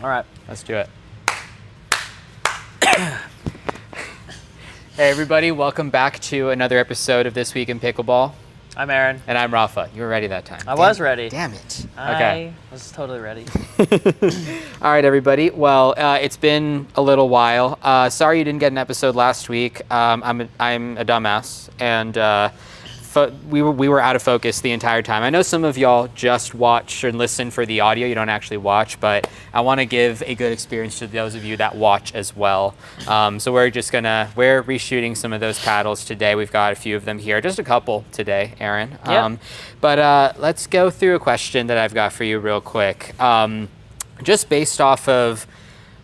All right. Let's do it. Hey everybody, welcome back to another episode of This Week in Pickleball. I'm Aaron. And I'm Rafa. You were ready that time. I was ready. Damn it. Okay. I was totally ready. All right, everybody. Well, it's been a little while. Sorry you didn't get an episode last week. I'm a dumbass, and we were out of focus the entire time. I know some of y'all just watch and listen for the audio. You don't actually watch, but I want to give a good experience to those of you that watch as well. So we're reshooting some of those paddles today. We've got a few of them here, just a couple today, Aaron. Yep. But let's go through a question that I've got for you real quick. Just based off of,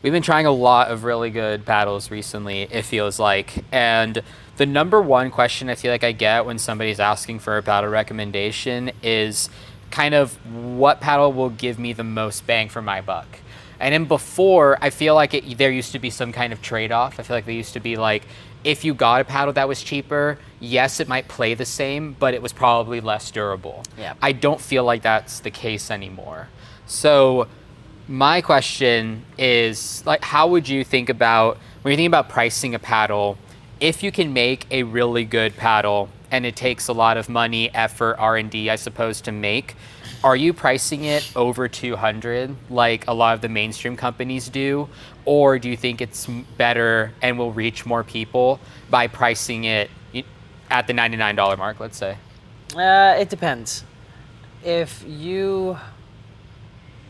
we've been trying a lot of really good paddles recently, it feels like, and the number one question I feel like I get when somebody's asking for a paddle recommendation is kind of what paddle will give me the most bang for my buck. And then before, I feel like there used to be some kind of trade-off. I feel like there used to be like, if you got a paddle that was cheaper, yes, it might play the same, but it was probably less durable. Yeah. I don't feel like that's the case anymore. So my question is, like, how would you think about, when you think about pricing a paddle, if you can make a really good paddle and it takes a lot of money, effort, R&D, I suppose, to make, are you pricing it over 200 like a lot of the mainstream companies do? Or do you think it's better and will reach more people by pricing it at the $99 mark, let's say? It depends. If you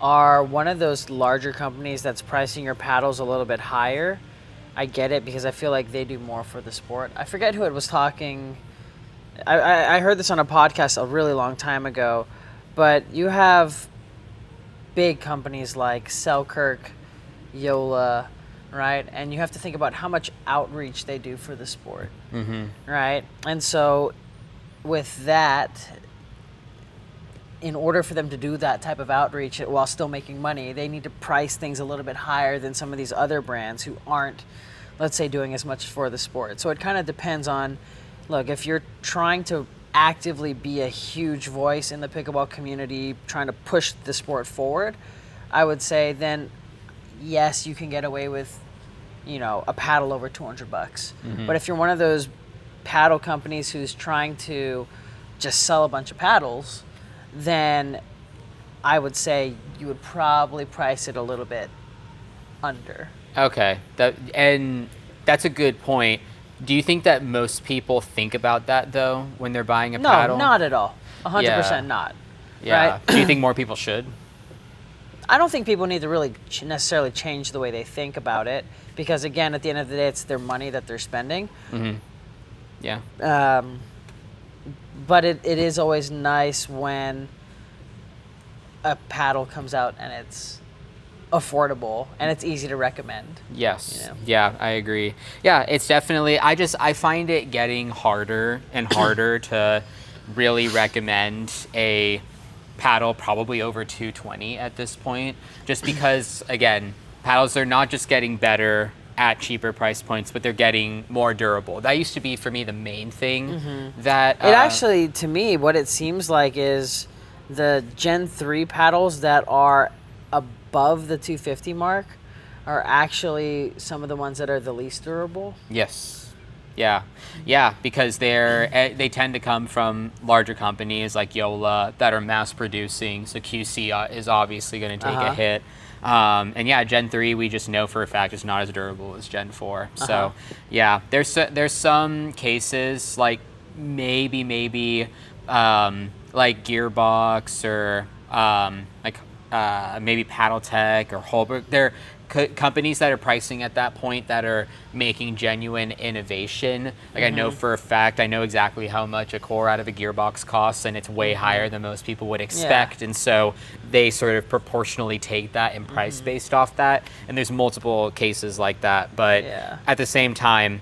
are one of those larger companies that's pricing your paddles a little bit higher, I get it, because I feel like they do more for the sport. I forget who it was talking. I heard this on a podcast a really long time ago, but you have big companies like Selkirk, Yola, right? And you have to think about how much outreach they do for the sport, right? And so with that, in order for them to do that type of outreach while still making money, they need to price things a little bit higher than some of these other brands who aren't, let's say, doing as much for the sport. So it kind of depends on, look, if you're trying to actively be a huge voice in the pickleball community, trying to push the sport forward, I would say then, yes, you can get away with, a paddle over $200. But if you're one of those paddle companies who's trying to just sell a bunch of paddles, then I would say you would probably price it a little bit under. Okay, and that's a good point. Do you think that most people think about that, though, when they're buying a paddle? No, not at all. 100% not. Yeah. Right? Do you think more people should? I don't think people need to really necessarily change the way they think about it, because, again, at the end of the day, it's their money that they're spending. Yeah. But it is always nice when a paddle comes out and it's affordable and it's easy to recommend. Yes. Yeah, I agree. Yeah, it's definitely, I find it getting harder and harder to really recommend a paddle probably over 220 at this point, just because, again, paddles are not just getting better at cheaper price points, but they're getting more durable. That used to be, for me, the main thing that... It actually, to me, what it seems like is the Gen 3 paddles that are above the 250 mark are actually some of the ones that are the least durable. Yes. Yeah, because they tend to come from larger companies like Yola that are mass producing, so QC is obviously going to take a hit. And yeah, Gen 3 we just know for a fact is not as durable as Gen 4. So yeah, there's some cases like maybe like Gearbox or maybe Paddle Tech or Holbrook. They're companies that are pricing at that point that are making genuine innovation. Like I know for a fact, I know exactly how much a core out of a Gearbox costs, and it's way higher than most people would expect. And so they sort of proportionally take that and price based off that. And there's multiple cases like that. But at the same time,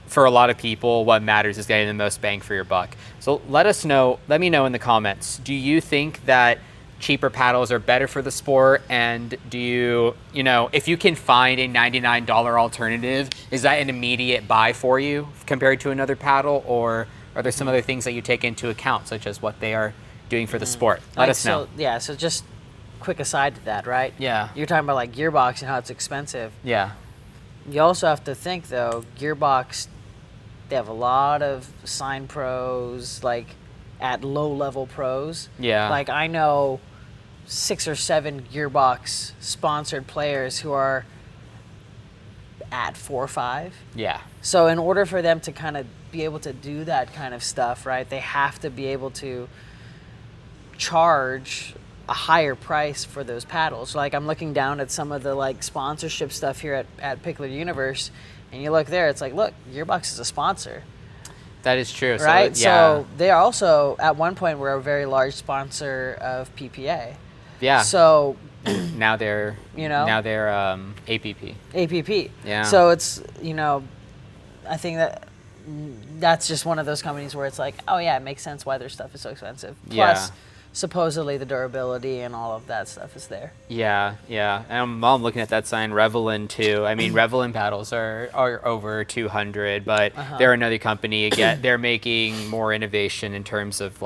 for a lot of people, what matters is getting the most bang for your buck. So let me know in the comments, do you think that cheaper paddles are better for the sport? And do you, if you can find a $99 alternative, is that an immediate buy for you compared to another paddle? Or are there some other things that you take into account, such as what they are doing for the sport? Let us know. So just quick aside to that, right? Yeah. You're talking about like Gearbox and how it's expensive. Yeah. You also have to think though, Gearbox, they have a lot of sign pros, like at low level pros. Yeah. Like I know 6 or 7 Gearbox sponsored players who are at 4 or 5. Yeah. So in order for them to kind of be able to do that kind of stuff, right, they have to be able to charge a higher price for those paddles. Like I'm looking down at some of the like sponsorship stuff here at Pickler Universe, and you look there, it's like, look, Gearbox is a sponsor. That is true. Right? So, yeah. So they are also, at one point, were a very large sponsor of PPA. Yeah. So now they're, now they're APP. APP. Yeah. So it's, I think that's just one of those companies where it's like, oh yeah, it makes sense why their stuff is so expensive. Plus, supposedly the durability and all of that stuff is there. Yeah, yeah. And I'm looking at that sign, Revelin too. I mean, Revelin paddles are over 200, but they're another company. Again, they're making more innovation in terms of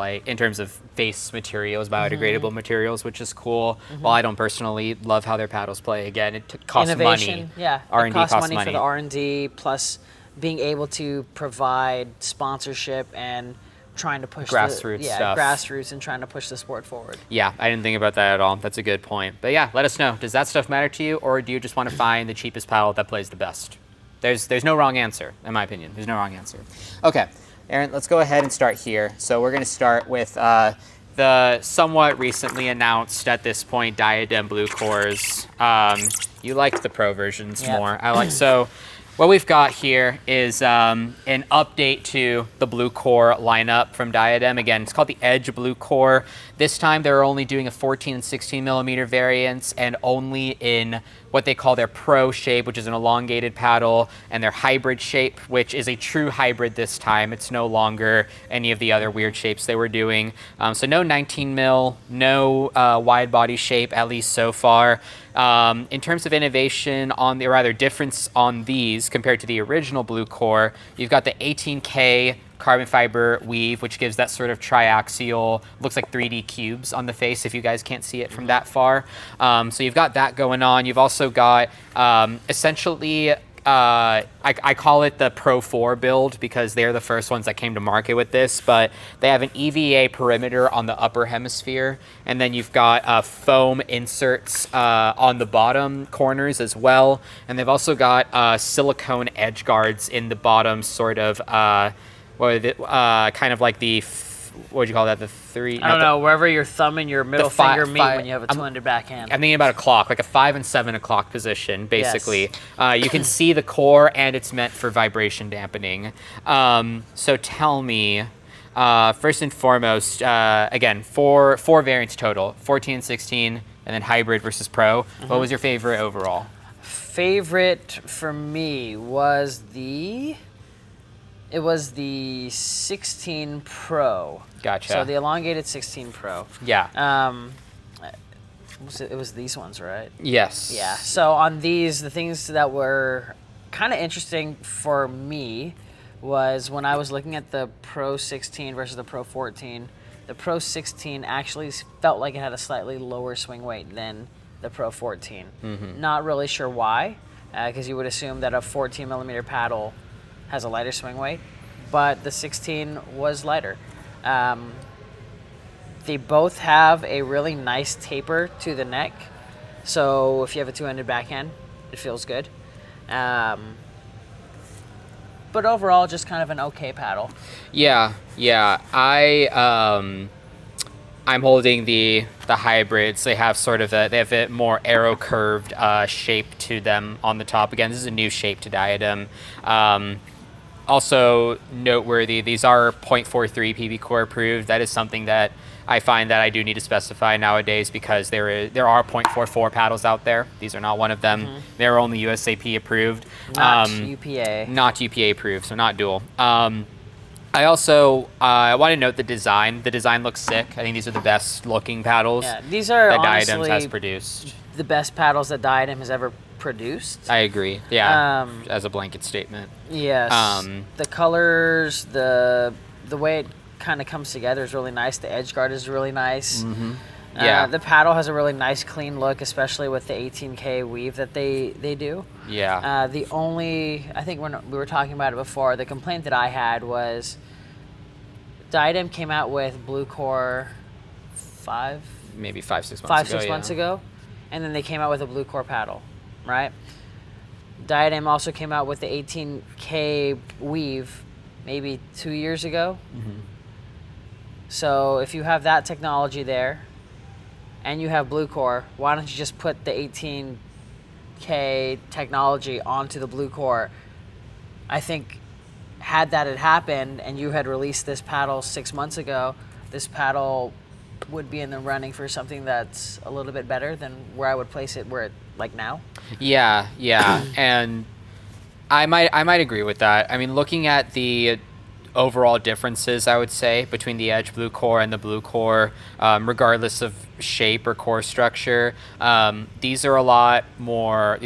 face materials, biodegradable materials, which is cool. While I don't personally love how their paddles play, again, it costs Innovation, money. yeah. R&D it costs money for the R&D, plus being able to provide sponsorship and trying to push grassroots stuff. Grassroots and trying to push the sport forward. Yeah, I didn't think about that at all. That's a good point. But yeah, let us know. Does that stuff matter to you, or do you just want to find the cheapest paddle that plays the best? There's no wrong answer, in my opinion. There's no wrong answer. Okay, Aaron, let's go ahead and start here. So we're going to start with the somewhat recently announced at this point DIADEM BLUCOREs. You liked the pro versions more. So. What we've got here is an update to the BLUCORE lineup from DIADEM. Again, it's called the Edge BLUCORE. This time they're only doing a 14 and 16 millimeter variants, and only in what they call their Pro shape, which is an elongated paddle, and their hybrid shape, which is a true hybrid this time. It's no longer any of the other weird shapes they were doing. So no 19 mil, no wide body shape, at least so far. In terms of innovation or rather difference on these compared to the original BLUCORE, you've got the 18K carbon fiber weave, which gives that sort of triaxial, looks like 3D cubes on the face if you guys can't see it from that far. So you've got that going on. You've also got essentially, I call it the Pro 4 build because they're the first ones that came to market with this, but they have an EVA perimeter on the upper hemisphere, and then you've got foam inserts on the bottom corners as well, and they've also got silicone edge guards in the bottom, sort of kind of like the, what would you call that? The three? I don't know, wherever your thumb and your middle finger meet when you have a two-handed backhand. I'm thinking about a clock, like a 5 and 7 o'clock position, basically. Yes. You can see the core, and it's meant for vibration dampening. So tell me, first and foremost, again, four variants total, 14 and 16, and then hybrid versus pro. What was your favorite overall? Favorite for me was the 16 Pro. Gotcha. So the elongated 16 Pro. Yeah. It was these ones, right? Yes. Yeah. So on these, the things that were kind of interesting for me was when I was looking at the Pro 16 versus the Pro 14, the Pro 16 actually felt like it had a slightly lower swing weight than the Pro 14. Not really sure why, because you would assume that a 14 millimeter paddle has a lighter swing weight, but the 16 was lighter. They both have a really nice taper to the neck, so if you have a two-handed backhand, it feels good. But overall, just kind of an okay paddle. Yeah. I'm holding the hybrids. They have sort of a more arrow curved shape to them on the top. Again, this is a new shape to DIADEM. Also noteworthy, these are 0.43 PB core approved. That is something that I find that I do need to specify nowadays, because there are 0.44 paddles out there. These are not one of them. They're only USAP approved. Not UPA. Not UPA approved, so not dual. I also want to note the design. The design looks sick. I think these are the best looking paddles Yeah, these are that honestly DIADEM has produced. the best paddles that DIADEM has ever produced. I agree. Yeah, as a blanket statement. Yes. The colors, the way it kind of comes together is really nice. The edge guard is really nice. Yeah. The paddle has a really nice, clean look, especially with the 18K weave that they do. Yeah. The only, I think when we were talking about it before, the complaint that I had was DIADEM came out with BLUCORE Maybe 5-6 months ago. 5-6 months ago, and then they came out with a BLUCORE paddle, right? DIADEM also came out with the 18K weave maybe 2 years ago. So if you have that technology there and you have BLUCORE, why don't you just put the 18K technology onto the BLUCORE? I think had that had happened and you had released this paddle 6 months ago, this paddle would be in the running for something that's a little bit better than where I would place it where it, like now. Yeah, and I might agree with that. I mean, looking at the overall differences, I would say, between the Edge BLUCORE and the BLUCORE, regardless of shape or core structure, these are a lot more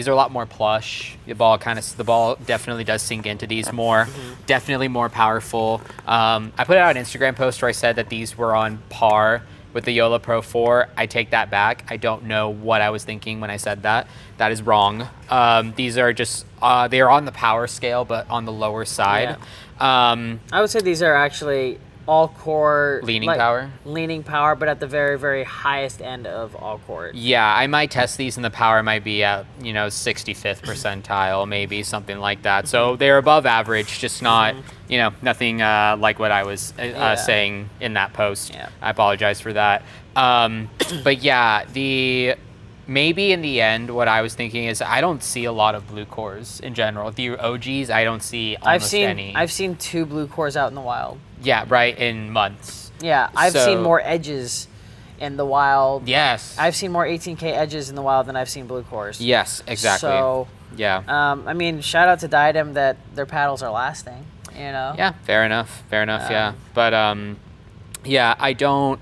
plush. The ball definitely does sink into these more. Definitely more powerful. I put out an Instagram post where I said that these were on par with the Yola Pro 4. I take that back. I don't know what I was thinking when I said that. That is wrong. These are just they are on the power scale, but on the lower side. I would say these are actually all core leaning power, but at the very, very highest end of all core. Yeah, I might test these, and the power might be at 65th percentile, maybe something like that. So they're above average, just not nothing like what I was saying in that post. I apologize for that. But yeah, maybe in the end, what I was thinking is I don't see a lot of BLUCOREs in general. The OGs, I don't see almost any. I've seen 2 BLUCOREs out in the wild. Yeah, right, in months. Yeah, I've seen more edges in the wild. Yes. I've seen more 18K edges in the wild than I've seen BLUCOREs. Yes, exactly. So, yeah. I mean, shout out to DIADEM that their paddles are lasting, Yeah, fair enough, yeah. But, yeah, I don't...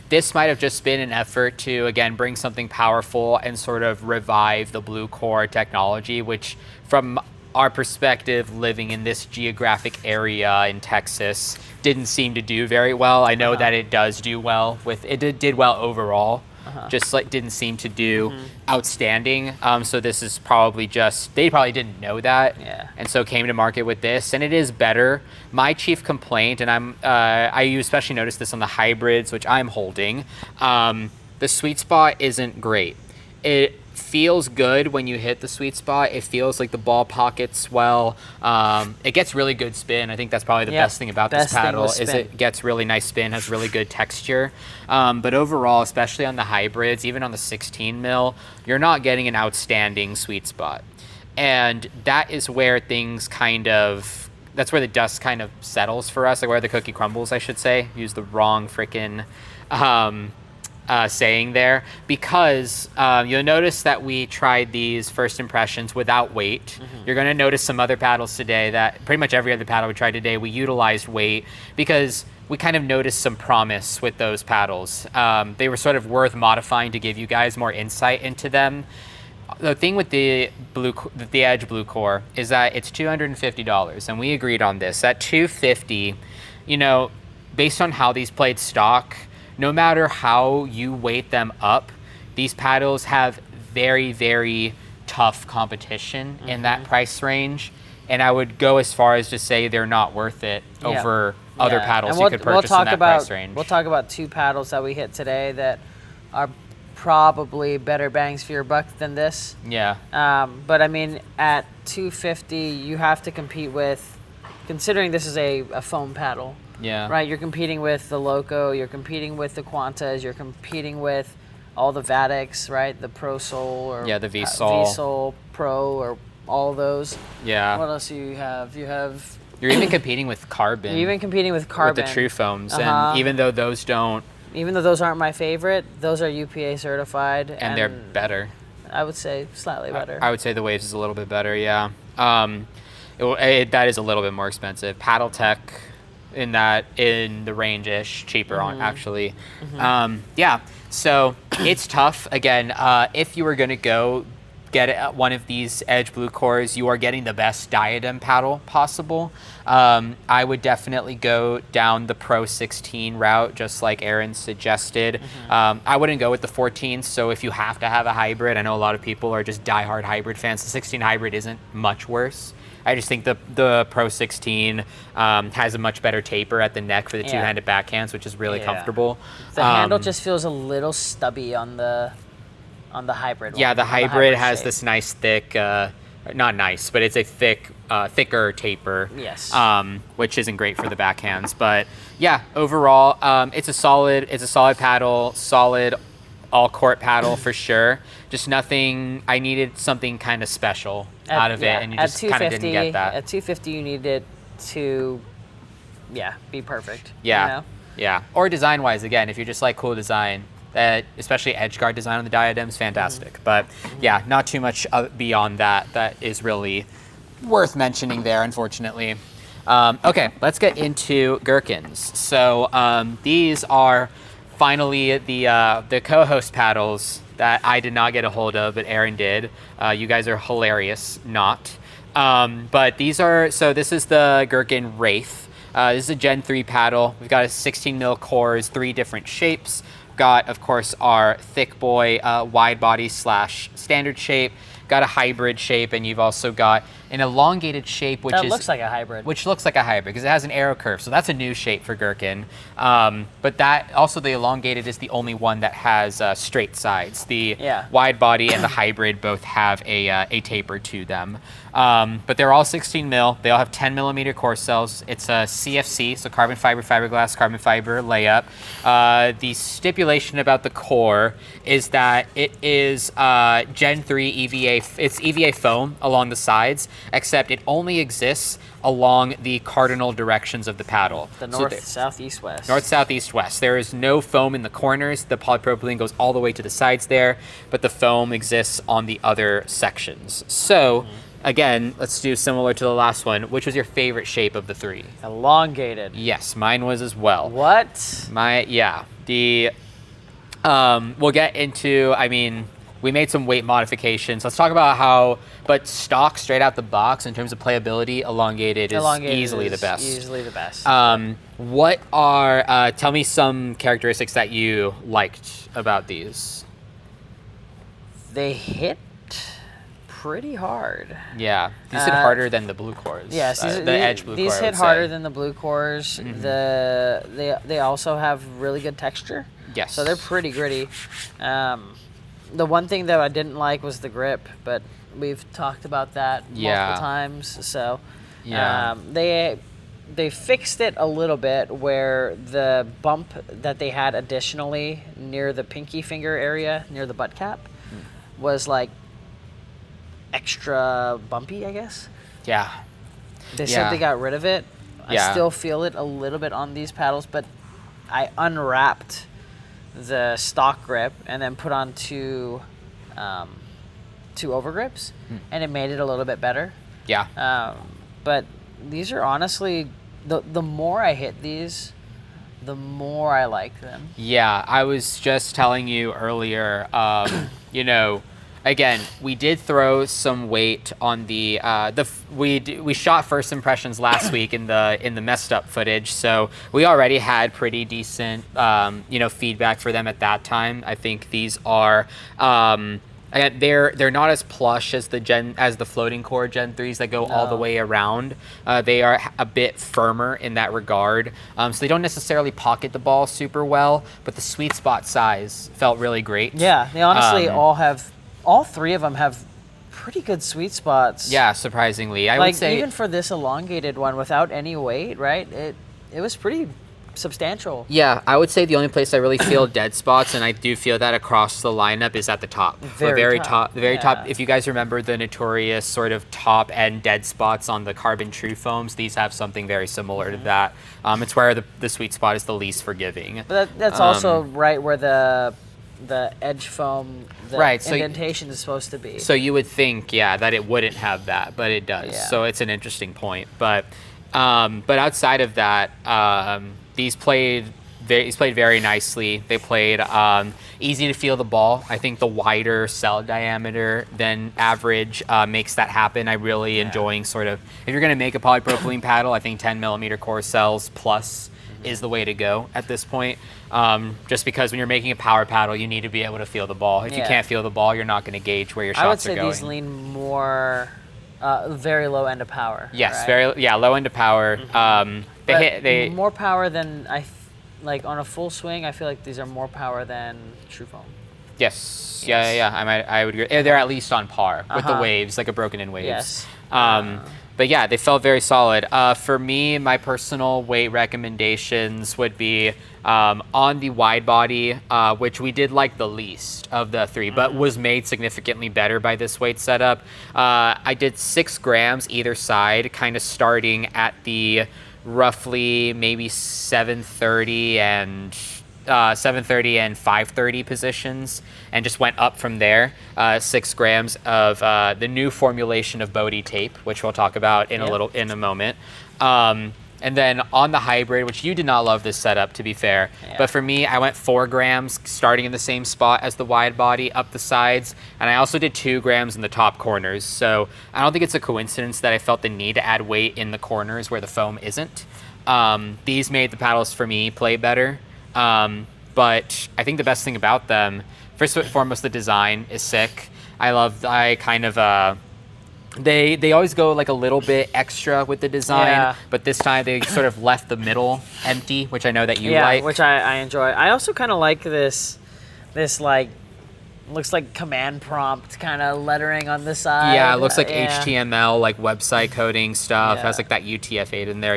This might have just been an effort to, again, bring something powerful and sort of revive the BLUCORE technology, which from our perspective, living in this geographic area in Texas, didn't seem to do very well. I know that it does do well did well overall, just like didn't seem to do outstanding. So this is probably they probably didn't know that, and so came to market with this, and it is better. My chief complaint, and I especially noticed this on the hybrids, which I'm holding, the sweet spot isn't great. It feels good when you hit the sweet spot. It feels like the ball pockets well. It gets really good spin. I think that's probably the best thing about this paddle is it gets really nice spin, has really good texture. But overall, especially on the hybrids, even on the 16 mil, you're not getting an outstanding sweet spot. And that is where that's where the dust kind of settles for us, like where the cookie crumbles, I should say. Use the wrong frickin' saying there, because you'll notice that we tried these first impressions without weight. You're going to notice some other paddles today that pretty much every other paddle we tried today, we utilized weight because we kind of noticed some promise with those paddles. They were sort of worth modifying to give you guys more insight into them. The thing with the Edge BLUCORE is that it's $250, and we agreed on this. At $250, based on how these played stock, no matter how you weight them up, these paddles have very, very tough competition in that price range. And I would go as far as to say they're not worth it over other paddles you could purchase in that price range. We'll talk about 2 paddles that we hit today that are probably better bangs for your buck than this. Yeah. But I mean, at $250, you have to compete with, considering this is a foam paddle. Yeah. Right, you're competing with the Loco, you're competing with the Quantas, you're competing with all the Vatics, right? The Pro Sol or the V-Sol. V-Sol Pro or all those. Yeah. What else do you have? You're even competing with carbon. You're even competing with carbon. With the True Foams, and even though those aren't my favorite, those are UPA certified. And they're better. I would say slightly better. I would say the Waves is a little bit better, yeah. That is a little bit more expensive. Paddle Tech in the range-ish, cheaper actually. Yeah, so it's tough. Again, if you were going to go get one of these Edge BLUCOREs, you are getting the best diadem paddle possible. I would definitely go down the Pro 16 route, just like Aaron suggested. I wouldn't go with the 14, so if you have to have a hybrid, I know a lot of people are just diehard hybrid fans. The 16 hybrid isn't much worse. I just think the Pro 16 has a much better taper at the neck for the two-handed backhands, which is really comfortable. The handle just feels a little stubby on the hybrid one. Yeah, the hybrid has this nice thick, not nice, but it's a thicker taper. Yes. Which isn't great for the backhands, but yeah, overall, it's a solid paddle, solid all-court paddle for sure. Just nothing. I needed something kind of special out of it, and you just kind of didn't get that. At 250, you need it to, be perfect. Yeah, you know? Yeah. Or design-wise, again, if you just like cool design, especially edge guard design on the diadem is fantastic. But yeah, not too much beyond that. That is really worth mentioning there, unfortunately. Okay, let's get into gherkins. So these are finally the co-host paddles that I did not get a hold of, but Aaron did. You guys are hilarious, not. But these are, so this is the GHERKIN WRAITH. This is a Gen 3 paddle. We've got a 16 mil cores, 3 different shapes. Got, of course, our thick boy wide body / standard shape. Got a hybrid shape, and you've also got an elongated shape, which looks like a hybrid. Which looks like a hybrid because it has an arrow curve. So that's a new shape for GHERKIN. But that also, the elongated is the only one that has straight sides. The wide body and the hybrid both have a taper to them. But they're all 16 mil. They all have 10 millimeter core cells. It's a CFC, so carbon fiber, fiberglass, carbon fiber layup. The stipulation about the core is that it is Gen 3 EVA. It's EVA foam along the sides, except it only exists along the cardinal directions of the paddle. The north, south, east, west. North, south, east, west. There is no foam in the corners. The polypropylene goes all the way to the sides there, but the foam exists on the other sections. So, again, let's do similar to the last one. Which was your favorite shape of the 3? Elongated. Yes, mine was as well. What? We'll get into, we made some weight modifications. Let's talk about but stock straight out the box in terms of playability, elongated is easily the best. Easily the best. What are, tell me some characteristics that you liked about these. They hit pretty hard. Yeah, these hit harder than the BLUCOREs. Yes, the Edge BLUCORE. These hit harder than the BLUCOREs. They also have really good texture. Yes. So they're pretty gritty. The one thing that I didn't like was the grip, but we've talked about that multiple times. So they fixed it a little bit where the bump that they had additionally near the pinky finger area, near the butt cap, was like extra bumpy, I guess. Yeah. They said they got rid of it. I still feel it a little bit on these paddles, but I unwrapped the stock grip and then put on two overgrips, and it made it a little bit better. Yeah. But these are honestly, the more I hit these, the more I like them. Yeah, I was just telling you earlier, again, we did throw some weight on we shot first impressions last week in the messed up footage, so we already had pretty decent feedback for them at that time. I think these are again, they're not as plush as the floating core Gen 3s that go all the way around. They are a bit firmer in that regard, so they don't necessarily pocket the ball super well, but the sweet spot size felt really great. Yeah, they honestly all 3 of them have pretty good sweet spots. Yeah, surprisingly. I would say even for this elongated one without any weight, right? It was pretty substantial. Yeah, I would say the only place I really feel dead spots, and I do feel that across the lineup, is at the top. The very top. If you guys remember the notorious sort of top end dead spots on the carbon true foams, these have something very similar to that. It's where the sweet spot is the least forgiving. But that's also right where the edge foam, indentation is supposed to be. So you would think, that it wouldn't have that, but it does. Yeah. So it's an interesting point. But outside of that, these played he's played very nicely. They played easy to feel the ball. I think the wider cell diameter than average makes that happen. I really enjoying sort of, if you're going to make a polypropylene paddle, I think 10 millimeter core cells plus is the way to go at this point. Just because when you're making a power paddle, you need to be able to feel the ball. If you can't feel the ball, you're not going to gauge where your shots are going. I would say these lean more very low end of power. Yes, right? low end of power. They more power than like on a full swing. I feel like these are more power than true foam. Yes. Yeah. I would agree. They're at least on par with the waves, like a broken in waves. Yes. But yeah, they felt very solid. For me, my personal weight recommendations would be on the wide body, which we did like the least of the three, but was made significantly better by this weight setup. I did 6 grams either side, kind of starting at the roughly maybe 730 and 530 positions, and just went up from there. 6 grams of the new formulation of BODHI tape, which we'll talk about in a moment. And then on the hybrid, which you did not love this setup, to be fair, but for me, I went 4 grams starting in the same spot as the wide body up the sides, and I also did 2 grams in the top corners. So I don't think it's a coincidence that I felt the need to add weight in the corners where the foam isn't. These made the paddles for me play better. But I think the best thing about them, first and foremost, the design is sick. They always go like a little bit extra with the design, but this time they sort of left the middle empty, which I know that you like. Yeah, which I enjoy. I also kind of like this like, looks like command prompt kind of lettering on the side. Yeah, it looks like HTML, like website coding stuff. Has like that UTF-8 in there.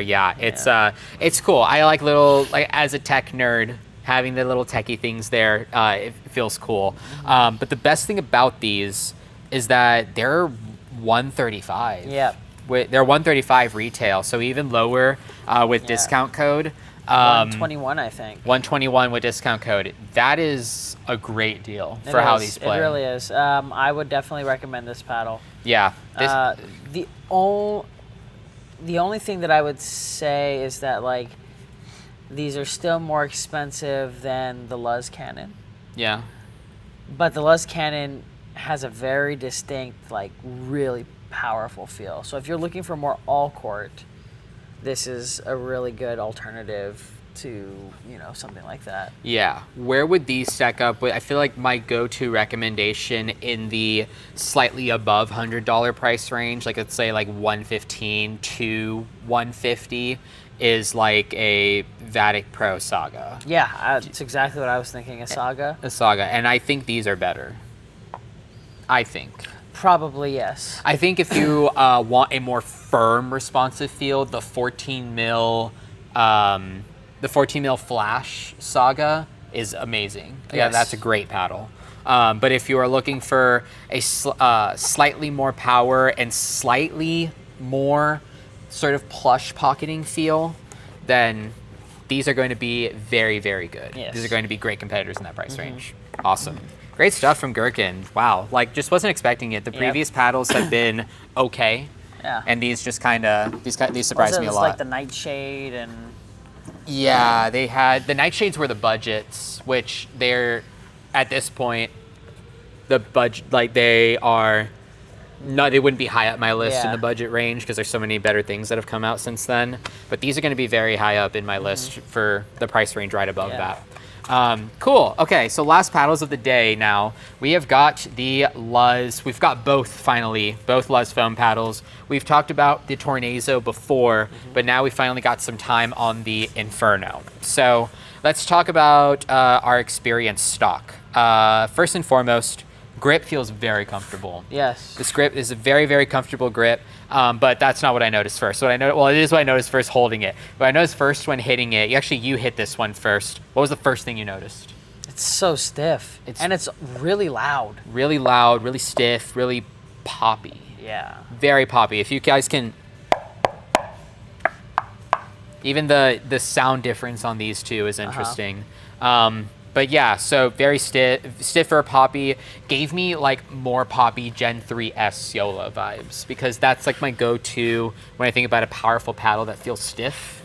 It's cool. I like little, like as a tech nerd, having the little techie things there, it feels cool. But the best thing about these is that they're 135. Yeah. They're 135 retail, so even lower with discount code. 121, I think. 121 with discount code. That is a great deal for how these play. It really is. I would definitely recommend this paddle. Yeah. The only thing that I would say is that like these are still more expensive than the LUZZ Cannon. Yeah. But the LUZZ Cannon has a very distinct, like really powerful feel. So if you're looking for more all court, this is a really good alternative to, something like that. Yeah. Where would these stack up with? I feel like my go-to recommendation in the slightly above $100 price range, like let's say like 115 to 150, is like a Vatic Pro Saga. Yeah, that's exactly what I was thinking, a Saga. A Saga, and I think these are better. I think. Probably, yes. I think if you want a more firm responsive feel, the 14 mil Flash Saga is amazing. Yes. Yeah, that's a great paddle. But if you are looking for a slightly more power and slightly more sort of plush pocketing feel, then these are going to be very, very good. Yes. These are going to be great competitors in that price range. Awesome. Great stuff from GHERKIN. Wow, like just wasn't expecting it. The previous paddles have been okay, and these just kind of these surprised me a lot. Like the Nightshade and they had the Nightshades were the budgets, which they're at this point the budget they wouldn't be high up my list in the budget range because there's so many better things that have come out since then. But these are going to be very high up in my list for the price range right above that. Cool. Okay, so last paddles of the day now. We have got the LUZZ. We've got both LUZZ foam paddles. We've talked about the TORNAZO before, but now we finally got some time on the INFERNO. So let's talk about our experience stock. First and foremost, grip feels very comfortable. Yes. This grip is a very, very comfortable grip, but that's not what I noticed first. It is what I noticed first holding it. But I noticed first when hitting it, you hit this one first. What was the first thing you noticed? It's so stiff. And it's really loud. Really loud, really stiff, really poppy. Yeah. Very poppy. If you guys can, even the sound difference on these two is interesting. But yeah, so very stiffer poppy. Gave me like more poppy Gen 3S Yola vibes because that's like my go-to when I think about a powerful paddle that feels stiff.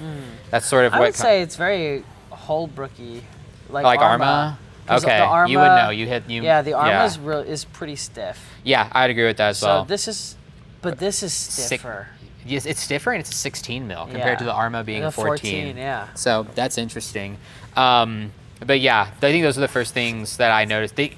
That's sort of I would say it's very Holbrooky, like Arma. 'Cause Okay, the Arma, you would know. Yeah, the Arma is pretty stiff. Yeah, I'd agree with that as well. So this is stiffer. Yes, it's stiffer, and it's a 16 mil compared to the Arma being a 14. Yeah. So that's interesting. But yeah, I think those are the first things that I noticed. The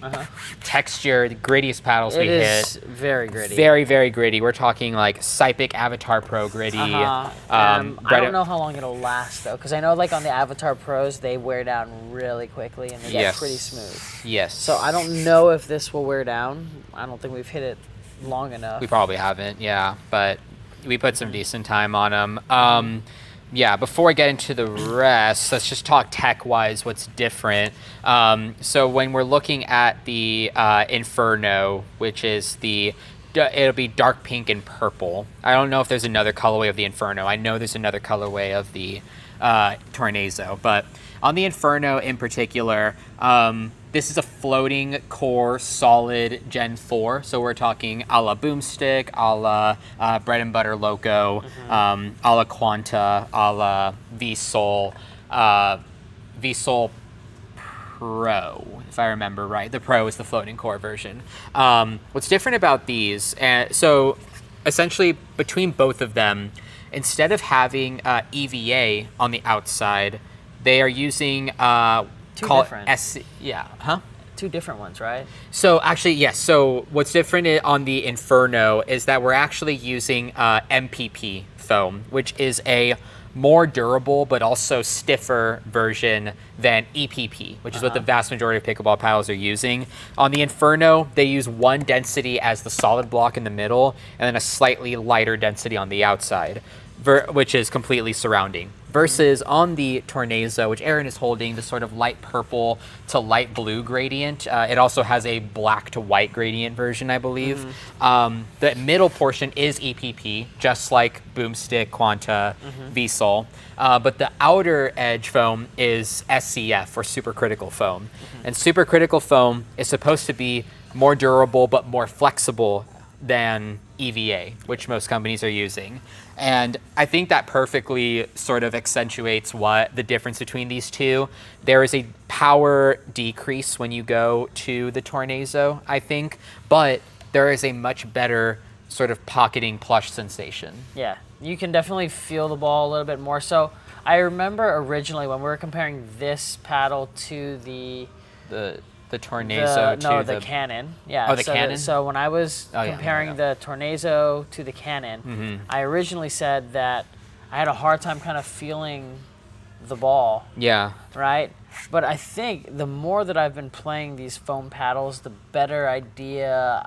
texture, the grittiest paddles we hit. It is very gritty. Very, very gritty. We're talking like Sypic Avatar Pro gritty. I don't know how long it'll last though, because I know like on the Avatar Pros they wear down really quickly and they get pretty smooth. Yes. So I don't know if this will wear down. I don't think we've hit it long enough. We probably haven't, yeah, but we put some decent time on them. Yeah, before I get into the rest, let's just talk tech-wise, what's different. So when we're looking at the Inferno, which is it'll be dark pink and purple. I don't know if there's another colorway of the Inferno. I know there's another colorway of the Tornazo, but on the Inferno in particular, this is a floating core solid Gen 4. So we're talking a la Boomstick, a la Bread and Butter Loco, a la Quanta, a la VSOL, VSOL Pro, if I remember right. The Pro is the floating core version. What's different about these, so essentially between both of them, instead of having EVA on the outside, they are using Two different. Two different ones, right? So actually, yes. So what's different on the Inferno is that we're actually using MPP foam, which is a more durable but also stiffer version than EPP, which is what the vast majority of pickleball paddles are using. On the Inferno, they use one density as the solid block in the middle and then a slightly lighter density on the outside, which is completely surrounding. Versus on the Tornazo, which Aaron is holding, the sort of light purple to light blue gradient. It also has a black to white gradient version, I believe. The middle portion is EPP, just like Boomstick, Quanta, VSOL. But the outer edge foam is SCF, or supercritical foam. And supercritical foam is supposed to be more durable but more flexible than EVA, which most companies are using. And I think that perfectly sort of accentuates what the difference between these two. There is a power decrease when you go to the Tornazo, I think, but there is a much better sort of pocketing plush sensation. Yeah, you can definitely feel the ball a little bit more. So I remember originally when we were comparing this paddle to the Tornazo the Cannon. Yeah. Oh, the Cannon? So when I was comparing the Tornazo to the Cannon, I originally said that I had a hard time kind of feeling the ball. Yeah. Right? But I think the more that I've been playing these foam paddles, the better idea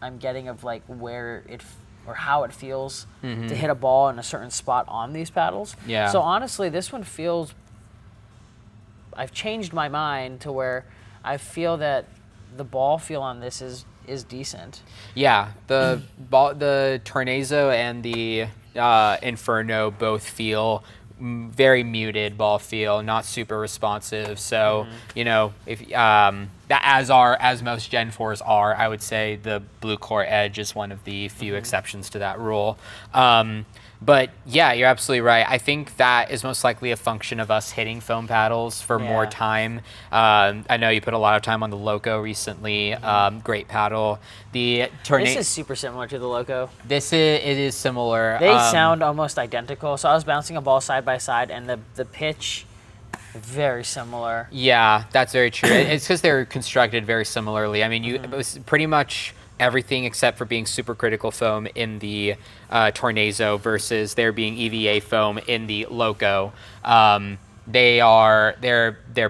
I'm getting of like where it or how it feels to hit a ball in a certain spot on these paddles. Yeah. So honestly, this one feels, I've changed my mind to where I feel that the ball feel on this is decent. Yeah, the Tornazo and the Inferno both feel very muted ball feel, not super responsive. So you know, if as most Gen 4s are, I would say the BLUCORE Edge is one of the few exceptions to that rule. But yeah, you're absolutely right. I think that is most likely a function of us hitting foam paddles for more time. I know you put a lot of time on the Loco recently. Great paddle. The This is super similar to the Loco. It is similar. They sound almost identical. So I was bouncing a ball side by side, and the pitch, very similar. Yeah, that's very true. It's because they're constructed very similarly. I mean, it was pretty much everything except for being supercritical foam in the Tornazo versus there being EVA foam in the Loco. They're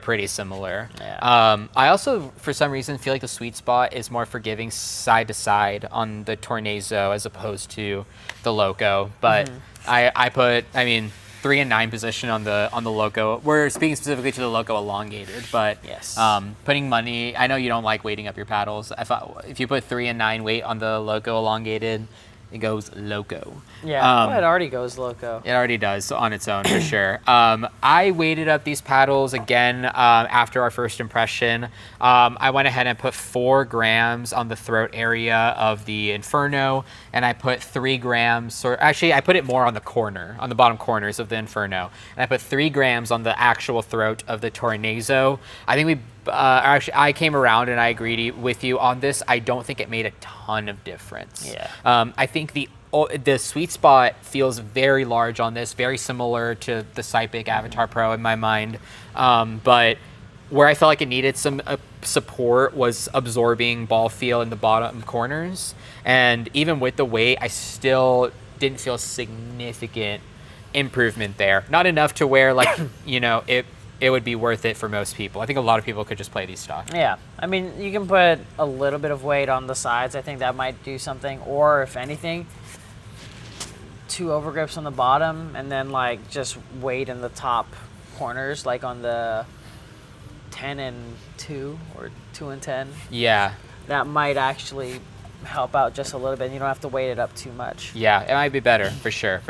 pretty similar. Yeah. I also, for some reason, feel like the sweet spot is more forgiving side to side on the Tornazo as opposed to the Loco. But I mean, 3 and 9 position on the Loco. We're speaking specifically to the Loco elongated, but yes. Putting money. I know you don't like weighting up your paddles. If you put 3 and 9 weight on the Loco elongated, it goes loco. Yeah, it already goes loco. It already does on its own for sure. I weighted up these paddles again after our first impression. I went ahead and put 4 grams on the throat area of the Inferno, and I put 3 grams, or actually I put it more on the corner, on the bottom corners of the Inferno, and I put 3 grams on the actual throat of the Tornazo. I think we actually, I came around and I agreed with you on this. I don't think it made a ton of difference. Yeah. I think the sweet spot feels very large on this, very similar to the Sypic Avatar Pro in my mind. But where I felt like it needed some support was absorbing ball feel in the bottom corners. And even with the weight, I still didn't feel significant improvement there. Not enough to where, like, you know, it would be worth it for most people. I think a lot of people could just play these stock. Yeah, I mean, you can put a little bit of weight on the sides. I think that might do something. Or if anything, 2 overgrips on the bottom, and then like just weight in the top corners, like on the 10 and 2 or 2 and 10. Yeah. That might actually help out just a little bit. You don't have to weight it up too much. Yeah, it might be better for sure.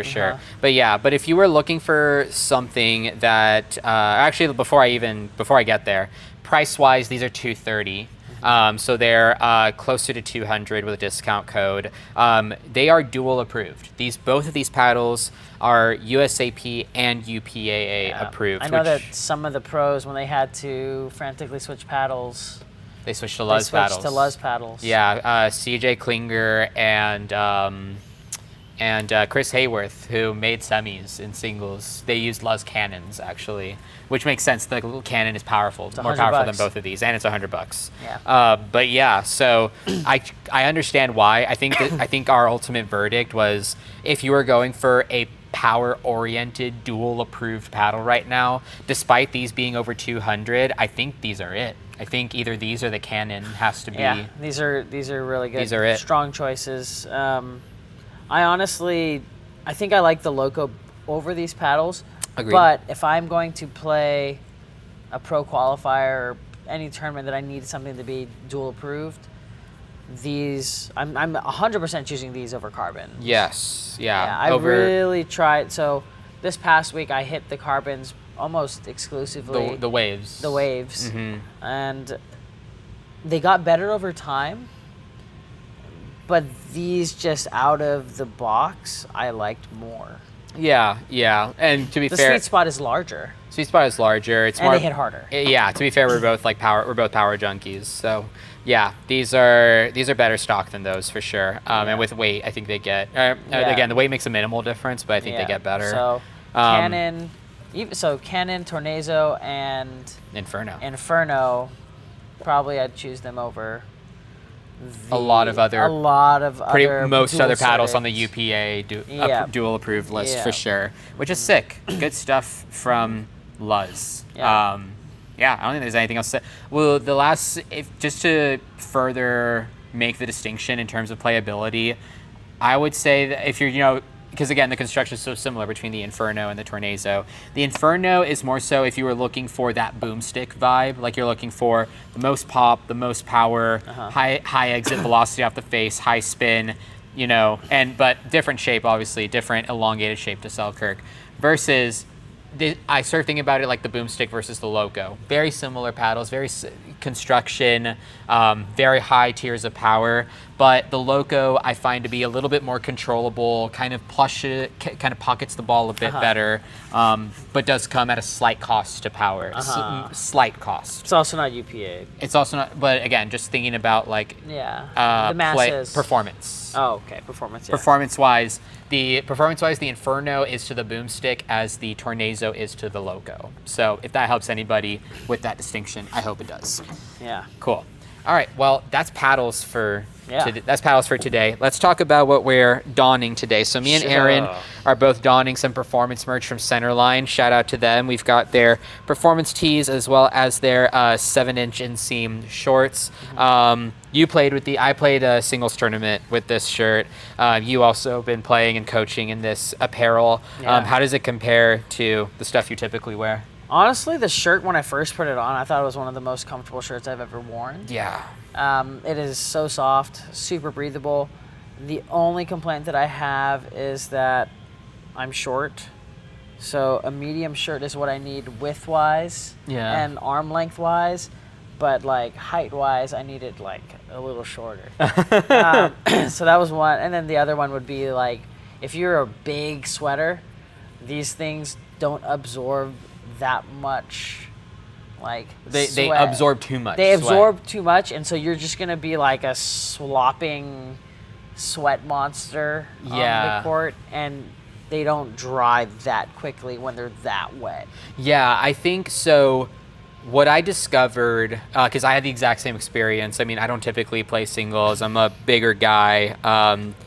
But yeah, but if you were looking for something that actually before I get there, price wise, these are $230. So they're closer to $200 with a discount code. They are dual approved. Both of these paddles are USAP and UPAA approved. I know that some of the pros, when they had to frantically switch paddles, they switched to LUZZ paddles. Yeah, CJ Klinger and Chris Hayworth, who made semis in singles, they used LUZZ cannons actually, which makes sense. The little cannon is powerful, more powerful than both of these, and it's $100. Yeah. But yeah, so I understand why. I think our ultimate verdict was, if you were going for a power-oriented, dual-approved paddle right now, despite these being over 200, I think these are it. I think either these or the Canon has to be. Yeah, these are really good. These are it. Strong choices. I think I like the Loco over these paddles. Agreed. But if I'm going to play a pro qualifier or any tournament that I need something to be dual approved, these I'm 100% choosing these over carbon. Yes. Yeah. I really tried. So this past week I hit the carbons almost exclusively. The waves. The waves. Mm-hmm. And they got better over time. But these just out of the box, I liked more. Yeah. And to be fair, the sweet spot is larger. It's and more. They hit harder. Yeah. To be fair, we're both power junkies. So yeah, these are better stock than those for sure. And with weight, I think they get again, the weight makes a minimal difference, but I think they get better. So Canon, Tornazo, and Inferno, probably I'd choose them over a lot of other most other paddles on the UPA dual approved list for sure, which is sick. Good stuff from LUZZ. I don't think there's anything else to say. Well, just to further make the distinction in terms of playability, I would say that if you're, because again, the construction is so similar between the Inferno and the Tornazo. The Inferno is more so if you were looking for that boomstick vibe, like you're looking for the most pop, the most power, high exit velocity off the face, high spin, but different shape, obviously, different elongated shape to Selkirk, versus I started thinking about it like the boomstick versus the Loco. Very similar paddles, very construction, very high tiers of power. But the Loco I find to be a little bit more controllable, kind of plush it, kind of pockets the ball a bit better, but does come at a slight cost to power. Slight cost. It's also not UPA. It's also not, but again, just thinking about like the masses. Performance. Oh, okay, performance. Yeah. Performance-wise, the Inferno is to the boomstick as the Tornazo is to the Loco. So if that helps anybody with that distinction, I hope it does. Yeah. Cool. All right. Well, that's paddles for today. Let's talk about what we're donning today. So me and Aaron are both donning some performance merch from Centerline. Shout out to them. We've got their performance tees as well as their 7-inch inseam shorts. I played a singles tournament with this shirt. You also been playing and coaching in this apparel. Yeah. How does it compare to the stuff you typically wear? Honestly, the shirt, when I first put it on, I thought it was one of the most comfortable shirts I've ever worn. Yeah. It is so soft, super breathable. The only complaint that I have is that I'm short. So a medium shirt is what I need width-wise and arm length-wise. But like height-wise, I need it like a little shorter. So that was one. And then the other one would be like, if you're a big sweater, these things don't absorb that much. Like they absorb too much. They absorb too much, and so you're just gonna be like a slopping sweat monster on the court, and they don't dry that quickly when they're that wet. Yeah, I think so. What I discovered, because I had the exact same experience. I mean, I don't typically play singles. I'm a bigger guy.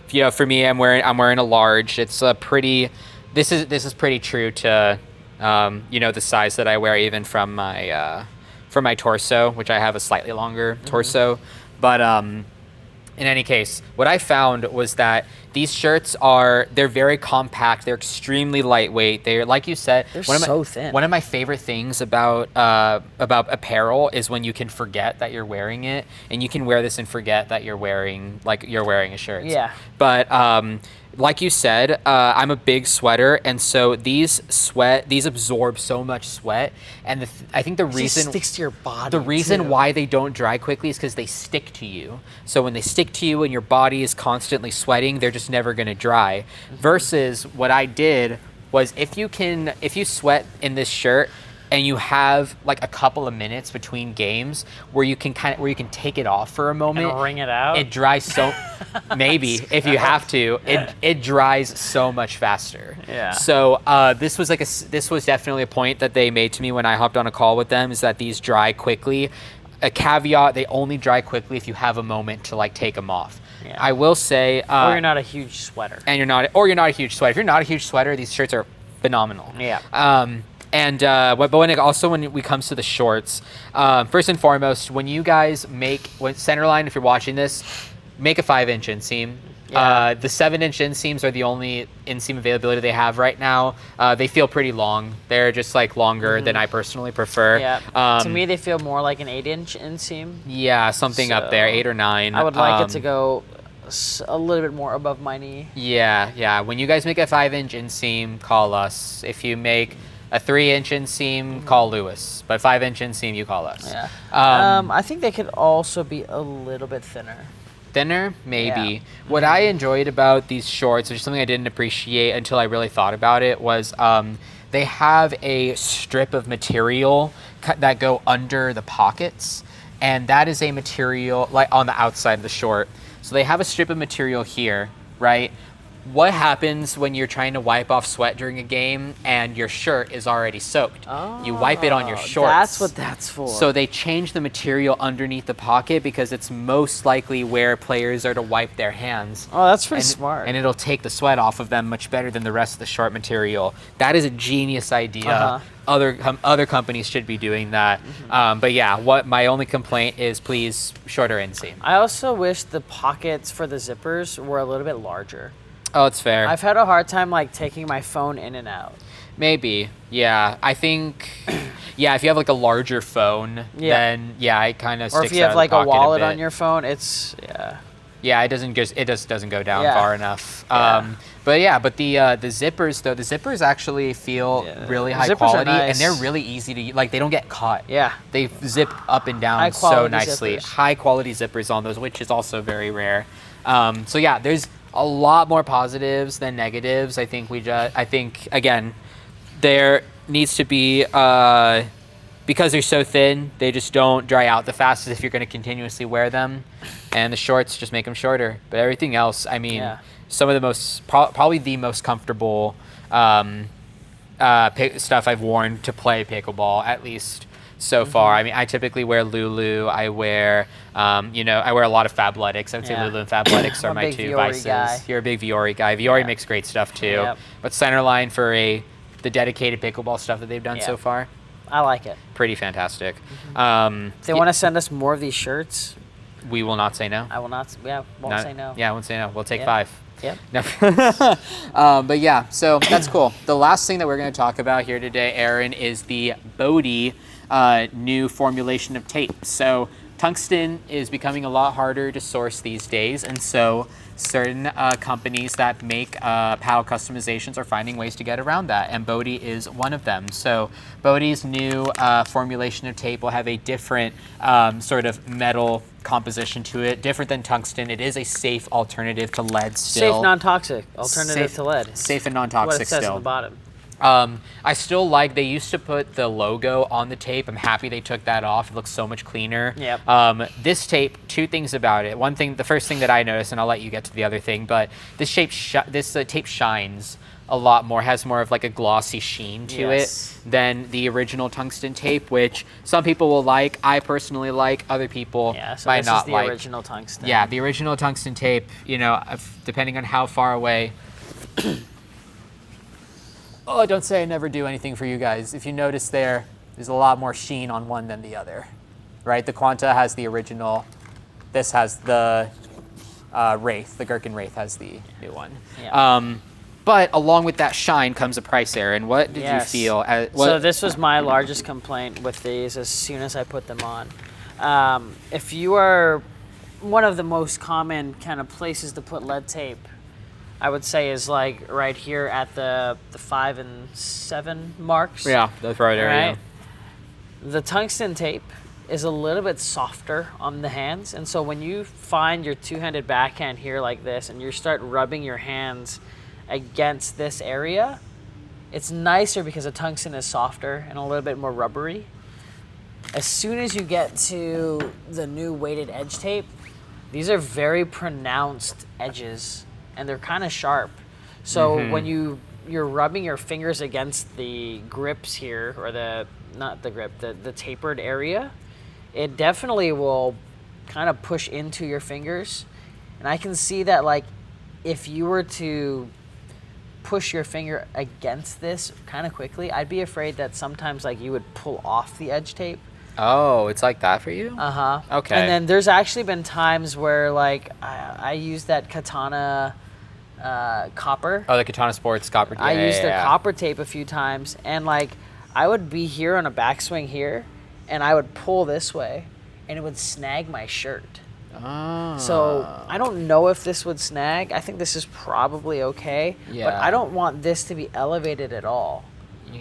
You know, for me, I'm wearing a large. It's a pretty. This is pretty true to, you know, the size that I wear, even from my torso, which I have a slightly longer torso. But in any case, what I found was that these shirts they're very compact. They're extremely lightweight. They're, like you said, they're so thin. One of my favorite things about apparel is when you can forget that you're wearing it, and you can wear this and forget that you're wearing a shirt. Yeah. But like you said, I'm a big sweater, and so these absorb so much sweat, and I think the reason it sticks to your body. The reason why they don't dry quickly is because they stick to you. So when they stick to you and your body is constantly sweating, they're just never going to dry. Versus what I did was, if you sweat in this shirt and you have like a couple of minutes between games where you can take it off for a moment and wring it out, it dries so maybe if you have to, it dries so much faster. Yeah. So this was definitely a point that they made to me when I hopped on a call with them, is that these dry quickly. A caveat: they only dry quickly if you have a moment to like take them off. Yeah. I will say, or you're not a huge sweater. Or you're not a huge sweater. If you're not a huge sweater, these shirts are phenomenal. Yeah. But when it comes to the shorts, first and foremost, when Centerline, if you're watching this, make a 5-inch inseam. Yeah. The 7-inch inseams are the only inseam availability they have right now. They feel pretty long. They're just like longer than I personally prefer. Yeah. To me, they feel more like an 8-inch inseam. Yeah, something up there, 8 or 9. I would like it to go a little bit more above my knee. Yeah. When you guys make a 5-inch inseam, call us. If you make a 3-inch inseam, call Lewis. But 5-inch inseam, you call us. Yeah. I think they could also be a little bit thinner. Thinner, maybe. Yeah. What I enjoyed about these shorts, which is something I didn't appreciate until I really thought about it, was they have a strip of material that go under the pockets, and that is a material like on the outside of the short. So they have a strip of material here, right? What happens when you're trying to wipe off sweat during a game and your shirt is already soaked? You wipe it on your shorts. That's what that's for. So they change the material underneath the pocket because it's most likely where players are to wipe their hands. Oh, that's pretty smart. And it'll take the sweat off of them much better than the rest of the short material. That is a genius idea. Other companies should be doing that. But yeah, what my only complaint is, please, shorter inseam. I also wish the pockets for the zippers were a little bit larger. Oh, it's fair. I've had a hard time like taking my phone in and out. Maybe, yeah. I think, yeah. If you have like a larger phone, then yeah, it kind of sticks out. Or if you have like a wallet on your phone, it's yeah. It just doesn't go down far enough. Yeah. But the zippers though, the zippers actually feel really high quality, and they're really easy to like. They don't get caught. Yeah. They zip up and down so nicely. High quality zippers on those, which is also very rare. So yeah, there's a lot more positives than negatives. I think again, there needs to be because they're so thin, they just don't dry out the fastest if you're going to continuously wear them, and the shorts just make them shorter. But everything else, I mean, some of the most probably the most comfortable stuff I've worn to play pickleball, at least so far. I mean, I typically wear Lulu. I wear, I wear a lot of Fabletics. I would say Lulu and Fabletics are my two vices. Guy. You're a big Viore guy. Viore makes great stuff too. Yep. But Centerline for the dedicated pickleball stuff that they've done so far. I like it. Pretty fantastic. If they want to send us more of these shirts, we will not say no. I will not. Yeah, won't say no. Yeah, I won't say no. We'll take 5. Yep. But yeah, so that's cool. The last thing that we're going to talk about here today, Aaron, is the BODHI new formulation of tape. So tungsten is becoming a lot harder to source these days, and so certain companies that make paddle customizations are finding ways to get around that, and BODHI is one of them. So BODHI's new formulation of tape will have a different sort of metal composition to it, different than tungsten. It is a safe alternative to lead still. Safe, non-toxic alternative to lead. Safe and non-toxic what it says still. on the bottom. I still like, they used to put the logo on the tape. I'm happy they took that off. It looks so much cleaner. Yep. This tape, two things about it. One thing, the first thing that I noticed, and I'll let you get to the other thing, but this tape shines a lot more, has more of like a glossy sheen to it than the original tungsten tape, which some people will like. I personally like, other people might not like. The original tungsten. Yeah, the original tungsten tape, you know, depending on how far away. Oh, don't say I never do anything for you guys. If you notice there's a lot more sheen on one than the other, right? The Quanta has the original. This has the WRAITH. The GHERKIN WRAITH has the new one. Yeah. But along with that shine comes a price error. And what did you feel? So this was my largest complaint with these as soon as I put them on. If you are one of the most common kind of places to put lead tape, I would say is like right here at the 5 and 7 marks. Yeah, that's right there. Right? Yeah. The tungsten tape is a little bit softer on the hands, and so when you find your two-handed backhand here like this, and you start rubbing your hands against this area, it's nicer because the tungsten is softer and a little bit more rubbery. As soon as you get to the new weighted edge tape, these are very pronounced edges, and they're kind of sharp. So when you're rubbing your fingers against the grips here, or the tapered area, it definitely will kind of push into your fingers. And I can see that, like, if you were to push your finger against this kind of quickly, I'd be afraid that sometimes like you would pull off the edge tape. Oh, it's like that for you? Uh-huh. Okay. And then there's actually been times where like I use that Katana copper. Oh, the Katana Sports copper tape. I used the copper tape a few times, and like I would be here on a backswing here, and I would pull this way, and it would snag my shirt. Oh. So I don't know if this would snag. I think this is probably okay, but I don't want this to be elevated at all.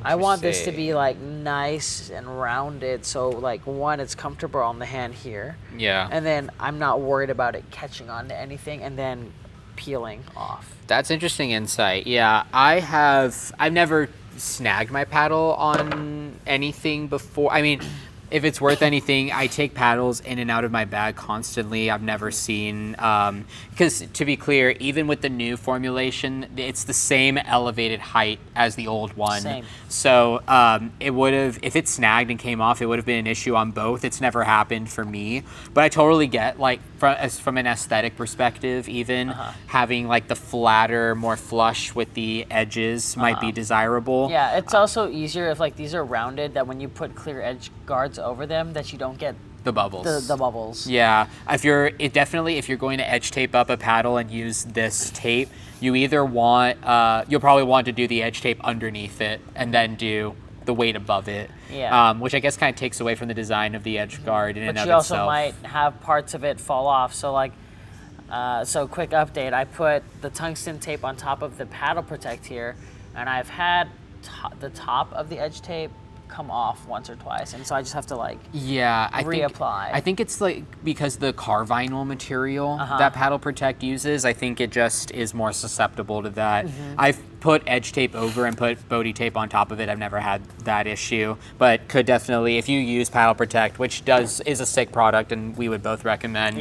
I want this to be like nice and rounded, so like one, it's comfortable on the hand here. Yeah. And then I'm not worried about it catching on to anything and then peeling off. That's interesting insight. Yeah, I've never snagged my paddle on anything before. I mean, if it's worth anything, I take paddles in and out of my bag constantly. I've never seen, because to be clear, even with the new formulation, it's the same elevated height as the old one. Same. So it would have, if it snagged and came off, it would have been an issue on both. It's never happened for me, but I totally get, like, from an aesthetic perspective, even having like the flatter, more flush with the edges might be desirable. Yeah, it's also easier if like these are rounded, that when you put clear edge guards over them, that you don't get the bubbles. The bubbles. Yeah, if you're going to edge tape up a paddle and use this tape, you either want you'll probably want to do the edge tape underneath it and then do the weight above it. Yeah. Which I guess kind of takes away from the design of the edge guard in and of But you itself. also might have parts of it fall off. So like, so quick update, I put the tungsten tape on top of the paddle protect here, and I've had the top of the edge tape come off once or twice, and so I just have to like reapply. I think it's like because the car vinyl material that Paddle Protect uses, I think it just is more susceptible to that. I've put edge tape over and put BODHI tape on top of it. I've never had that issue, but could definitely, if you use Paddle Protect, which is a sick product and we would both recommend,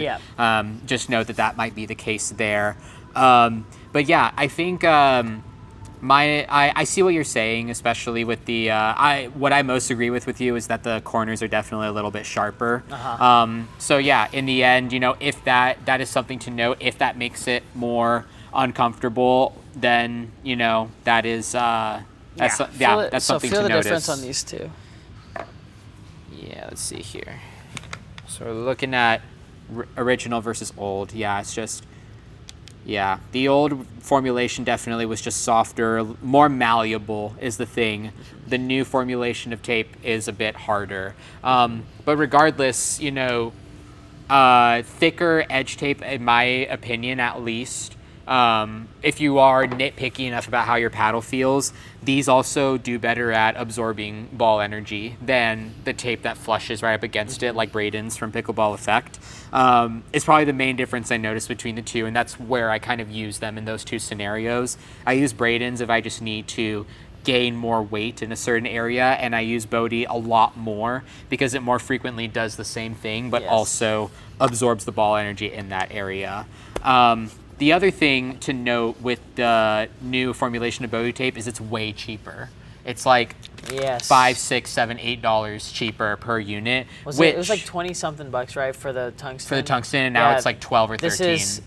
just note that might be the case there. But yeah, I think I see what you're saying, especially with the what I most agree with you is that the corners are definitely a little bit sharper. So yeah, in the end, you know, if that is something to note, if that makes it more uncomfortable, then you know that is that's something to notice. So feel the difference on these two. Yeah, let's see here. So we're looking at original versus old. Yeah, it's just. Yeah, the old formulation definitely was just softer, more malleable is the thing. The new formulation of tape is a bit harder. But regardless, you know, Thicker edge tape, in my opinion, at least. If you are nitpicky enough about how your paddle feels, these also do better at absorbing ball energy than the tape that flushes right up against it, like Braden's from Pickleball Effect. It's probably the main difference I noticed between the two, and that's where I kind of use them in those two scenarios. I use Braden's if I just need to gain more weight in a certain area, and I use BODHI a lot more because it more frequently does the same thing, but also absorbs the ball energy in that area. The other thing to note with the new formulation of BODHI tape is it's way cheaper. It's like $5, $6, $7, $8 cheaper per unit. It was like 20 something bucks, right, for the tungsten? For the tungsten, and now it's like 12 or 13. This is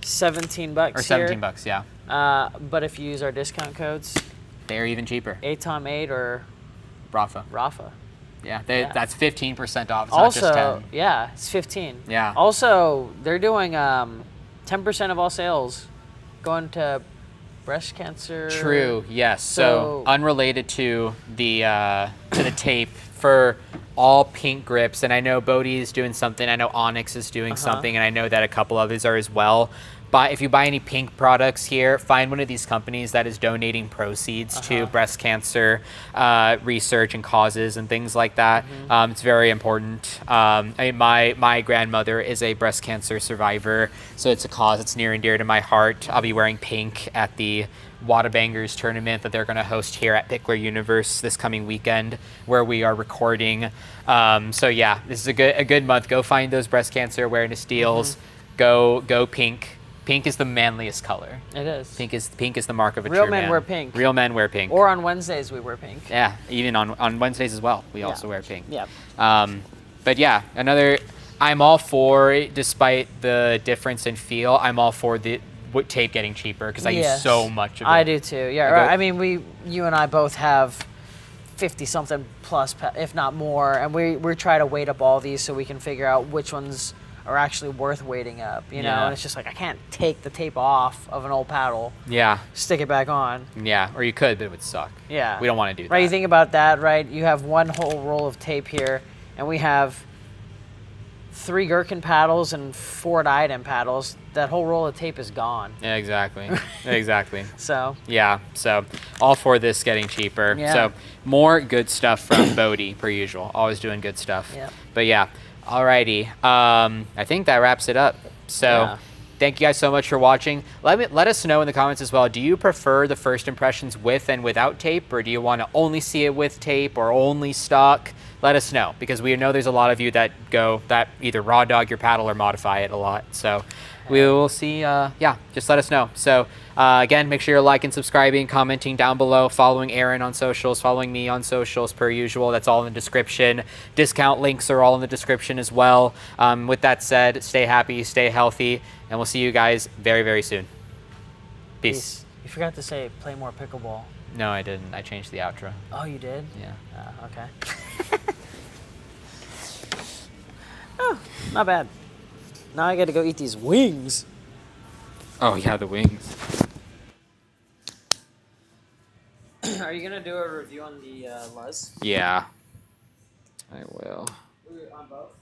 17 bucks or 17 bucks, yeah. But if you use our discount codes, they're even cheaper. ATOM8 or Rafa. Yeah, that's 15% off. It's also, not just 10. Yeah, it's 15. Yeah. Also, they're doing 10% of all sales going to breast cancer. True. Yes. So unrelated to the tape, for all pink grips, and I know BODHI is doing something. I know Onyx is doing something, and I know that a couple others are as well. But if you buy any pink products here, find one of these companies that is donating proceeds to breast cancer research and causes and things like that. It's very important. My grandmother is a breast cancer survivor, so it's a cause that's near and dear to my heart. I'll be wearing pink at the Whataburgers tournament that they're going to host here at Pickler Universe this coming weekend, where we are recording. So yeah, this is a good month. Go find those breast cancer awareness deals. Go pink. Pink is the manliest color. It is. Pink is the mark of a Real true men man. wear pink. Real men wear pink. Or on Wednesdays we wear pink. Yeah, even on Wednesdays as well. We also wear pink. Yeah. But yeah, I'm all for it, despite the difference in feel. I'm all for the tape getting cheaper because I use so much of it. I do too. Yeah. Right. I mean, you and I both have 50 something plus, if not more, and we try to weight up all these so we can figure out which ones are actually worth weighting up, you know, and it's just like I can't take the tape off of an old paddle. Yeah. Stick it back on. Yeah, or you could, but it would suck. Yeah. We don't want to do that. Right, you think about that, right? You have one whole roll of tape here, and we have 3 GHERKIN paddles and 4 DIADEM paddles. That whole roll of tape is gone. Yeah, exactly. Exactly. So. Yeah, so all for this getting cheaper. Yeah. So more good stuff from BODHI per usual. Always doing good stuff. Yeah. But yeah. Alrighty, I think that wraps it up. So thank you guys so much for watching. Let us know in the comments as well. Do you prefer the first impressions with and without tape, or do you want to only see it with tape or only stock? Let us know, because we know there's a lot of you that either raw dog your paddle or modify it a lot. So we will see. Just let us know. So again, make sure you're liking, subscribing, commenting down below, following Aaron on socials, following me on socials per usual. That's all in the description. Discount links are all in the description as well. With that said, stay happy, stay healthy, and we'll see you guys very, very soon. Peace. You forgot to say play more pickleball. No, I didn't. I changed the outro. Oh, you did? Yeah. Okay. Oh, not bad. Now I got to go eat these wings. Oh, yeah, the wings. Are you going to do a review on the LUZZ? Yeah, I will. On both?